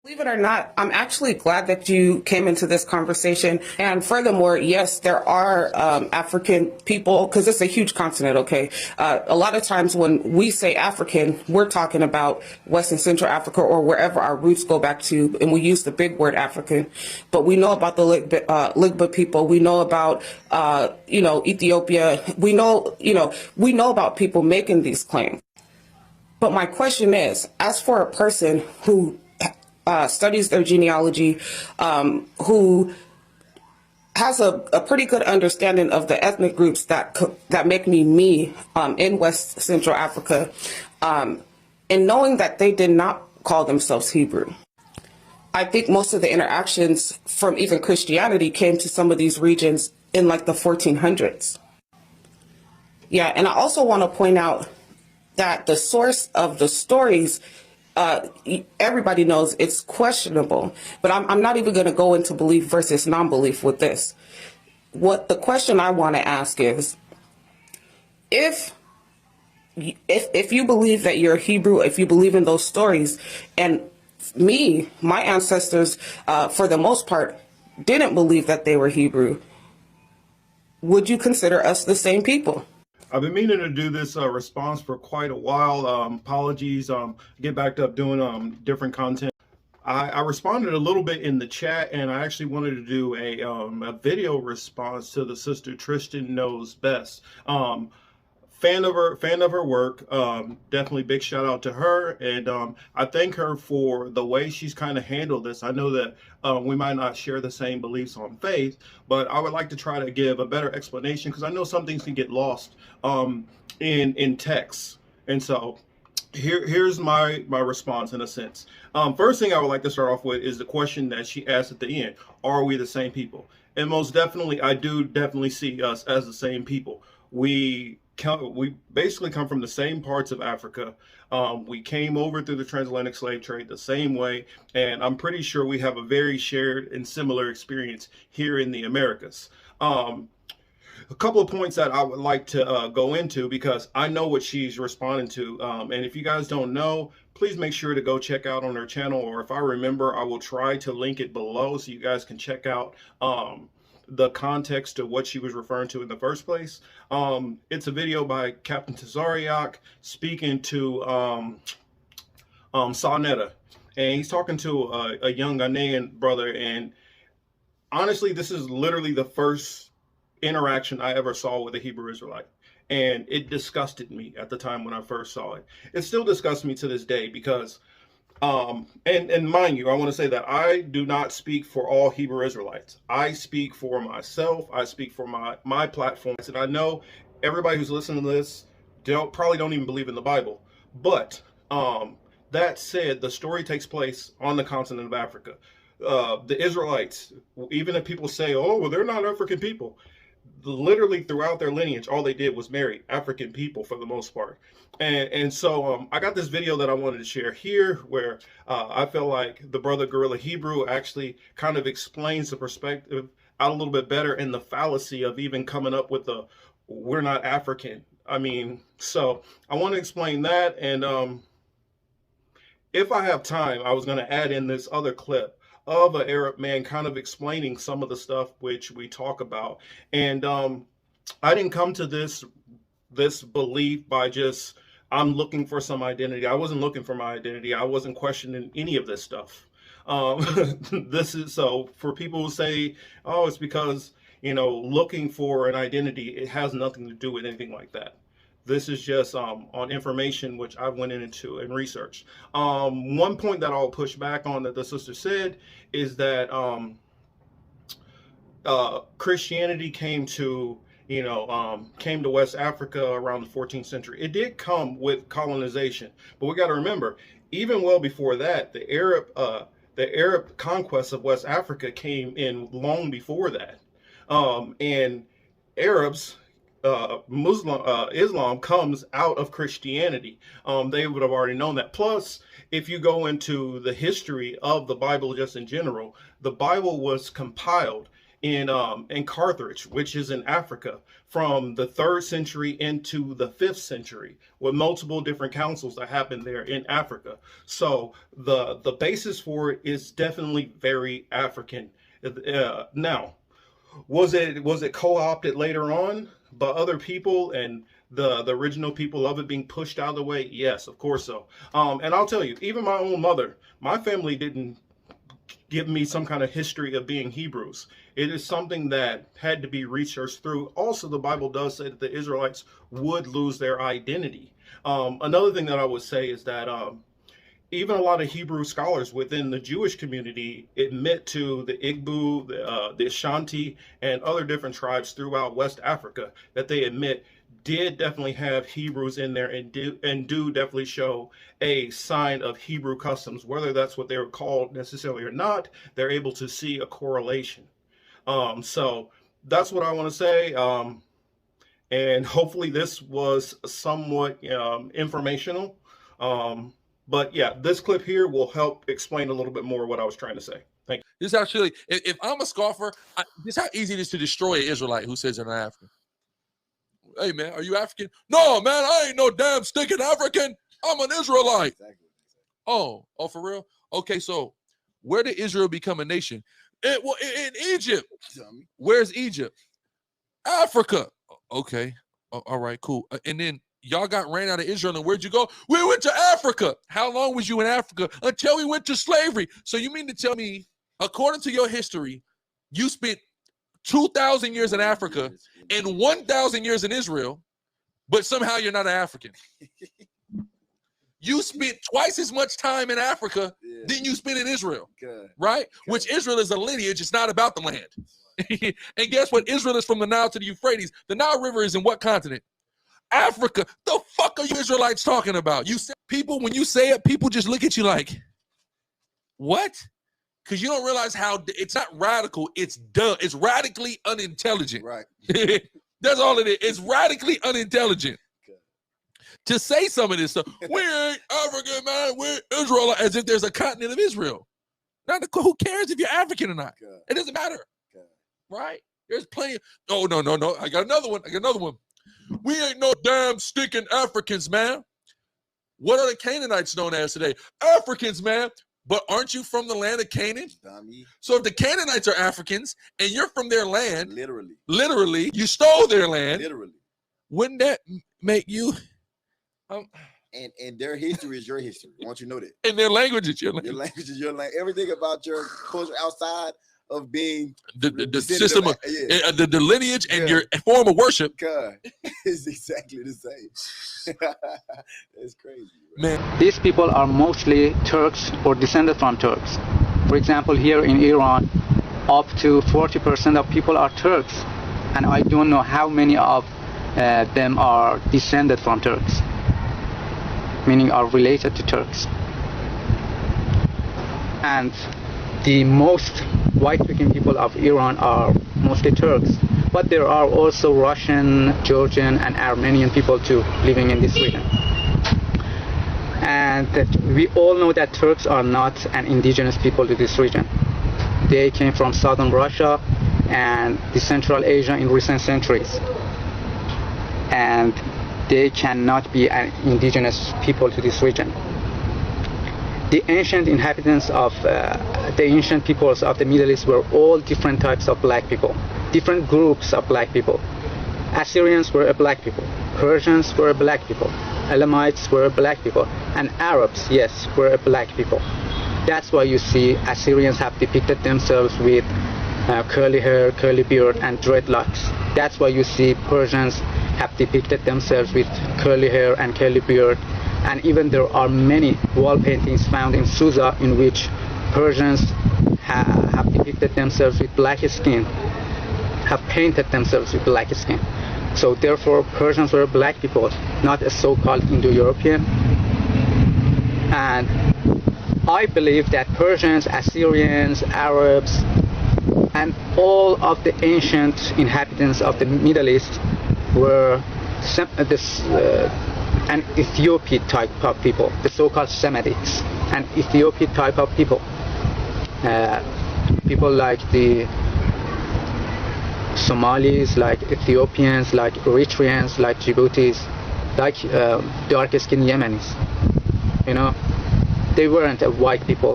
Believe it or not, I'm actually glad that you came into this conversation. And furthermore, yes, there are African people, because it's a huge continent, okay? A lot of times when we say African, we're talking about West and Central Africa or wherever our roots go back to, and we use the big word African. But we know about the Ligba people. We know about, Ethiopia. We know about people making these claims. But my question is, as for a person who studies their genealogy, who has a pretty good understanding of the ethnic groups that make me in West Central Africa, and knowing that they did not call themselves Hebrew. I think most of the interactions from even Christianity came to some of these regions in like the 1400s. Yeah, and I also want to point out that the source of the stories, everybody knows it's questionable, but I'm not even going to go into belief versus non-belief with this. What the question I want to ask is, if you believe that you're Hebrew, if you believe in those stories, and my ancestors, for the most part, didn't believe that they were Hebrew, would you consider us the same people? I've been meaning to do this response for quite a while. Apologies. Get back up doing different content. I responded a little bit in the chat, and I actually wanted to do a video response to the sister Triston Knows Best. Fan of her work. Definitely big shout out to her, and I thank her for the way she's kind of handled this. I know that we might not share the same beliefs on faith, but I would like to try to give a better explanation, because I know some things can get lost in text. And so here's my response in a sense. First thing I would like to start off with is the question that she asked at the end: are we the same people? And most definitely, I do definitely see us as the same people. We basically come from the same parts of Africa. We came over through the transatlantic slave trade the same way, and I'm pretty sure we have a very shared and similar experience here in the Americas. A couple of points that I would like to go into, because I know what she's responding to, and if you guys don't know, please make sure to go check out on her channel, or if I remember, I will try to link it below so you guys can check out the context of what she was referring to in the first place. It's a video by Captain Tazariak speaking to Saunetta, and he's talking to a young Ghanaian brother, and honestly, this is literally the first interaction I ever saw with a Hebrew Israelite, and it disgusted me at the time when I first saw it. It still disgusts me to this day, because and mind you, I want to say that I do not speak for all Hebrew Israelites. I speak for myself. I speak for my platform. And I know everybody who's listening to this probably don't even believe in the Bible. But that said, the story takes place on the continent of Africa. The Israelites, even if people say, oh, well, they're not African people, literally throughout their lineage, all they did was marry African people for the most part. And so I got this video that I wanted to share here, where I feel like the brother Gorilla Hebrew actually kind of explains the perspective out a little bit better, and the fallacy of even coming up with the we're not African. I mean, so I want to explain that, and if I have time, I was going to add in this other clip of an Arab man kind of explaining some of the stuff which we talk about. And I didn't come to this belief by just, I'm looking for some identity. I wasn't looking for my identity. I wasn't questioning any of this stuff. This is, so for people who say, oh, it's because, looking for an identity, it has nothing to do with anything like that. This is just on information which I went into and researched. One point that I'll push back on that the sister said is that Christianity came to West Africa around the 14th century. It did come with colonization, but we got to remember, even well before that, the Arab conquest of West Africa came in long before that, and Arabs. Islam comes out of Christianity. They would have already known that. Plus, if you go into the history of the Bible just in general, the Bible was compiled in Carthage, which is in Africa, from the 3rd century into the 5th century, with multiple different councils that happened there in Africa. So the basis for it is definitely very African. Now, was it co-opted later on by other people and the original people of it being pushed out of the way? Yes, of course so. And I'll tell you, even my own mother, my family didn't give me some kind of history of being Hebrews. It is something that had to be researched through. Also, the Bible does say that the Israelites would lose their identity. Another thing that I would say is that even a lot of Hebrew scholars within the Jewish community admit to the Igbo, the Ashanti, and other different tribes throughout West Africa that they admit did definitely have Hebrews in there and do definitely show a sign of Hebrew customs. Whether that's what they were called necessarily or not, they're able to see a correlation. So that's what I want to say. And hopefully this was somewhat informational. But yeah, this clip here will help explain a little bit more what I was trying to say. Thank you. This actually, if I'm a scoffer, this is how easy it is to destroy an Israelite who says they're not African. Hey man, are you African? No man, I ain't no damn stinking African. I'm an Israelite. Exactly. Oh, for real? Okay, so where did Israel become a nation? In Egypt. Where's Egypt? Africa. Okay. All right, cool. And then y'all got ran out of Israel, and where'd you go? We went to Africa. How long was you in Africa? Until we went to slavery. So you mean to tell me, according to your history, you spent 2,000 years in Africa and 1,000 years in Israel, but somehow you're not an African? You spent twice as much time in Africa than you spent in Israel, right? Which Israel is a lineage. It's not about the land. And guess what? Israel is from the Nile to the Euphrates. The Nile River is in what continent? Africa. The fuck are you Israelites talking about? You say, people, when you say it, people just look at you like, what? Because you don't realize how it's not radical, it's dumb. It's radically unintelligent. Right. That's all it is. It's radically unintelligent. Okay. To say some of this stuff, we ain't African, man, we're Israel, as if there's a continent of Israel. Not who cares if you're African or not? Okay. It doesn't matter. Okay. Right? There's plenty of, oh, no. I got another one. We ain't no damn stinking Africans, man. What are the Canaanites known as today? Africans, man. But aren't you from the land of Canaan? Dummy. So if the Canaanites are Africans and you're from their land, literally, you stole their land. Literally. Wouldn't that make you? And their history is your history. I want you to know that. And their language is your language. Your language is your language. Everything about your culture outside of being the system of the lineage and your form of worship. God, it's exactly the same. It's crazy, man. These people are mostly Turks or descended from Turks. For example, here in Iran, up to 40% of people are Turks, and I don't know how many of them are descended from Turks, meaning are related to Turks. And the most white-speaking people of Iran are mostly Turks, but there are also Russian, Georgian, and Armenian people too living in this region. And we all know that Turks are not an indigenous people to this region. They came from southern Russia and the Central Asia in recent centuries, and they cannot be an indigenous people to this region. The ancient inhabitants of the ancient peoples of the Middle East were all different types of black people, different groups of black people. Assyrians were a black people, Persians were a black people, Elamites were a black people, and Arabs, yes, were a black people. That's why you see Assyrians have depicted themselves with curly hair, curly beard, and dreadlocks. That's why you see Persians have depicted themselves with curly hair and curly beard. And even there are many wall paintings found in Susa in which Persians have depicted themselves with black skin, have painted themselves with black skin. So therefore, Persians were black people, not a so-called Indo-European. And I believe that Persians, Assyrians, Arabs, and all of the ancient inhabitants of the Middle East were an Ethiopian type of people, the so-called Semitics, an Ethiopian type of people. People like the Somalis, like Ethiopians, like Eritreans, like Djiboutis, like dark-skinned Yemenis. You know, they weren't white people.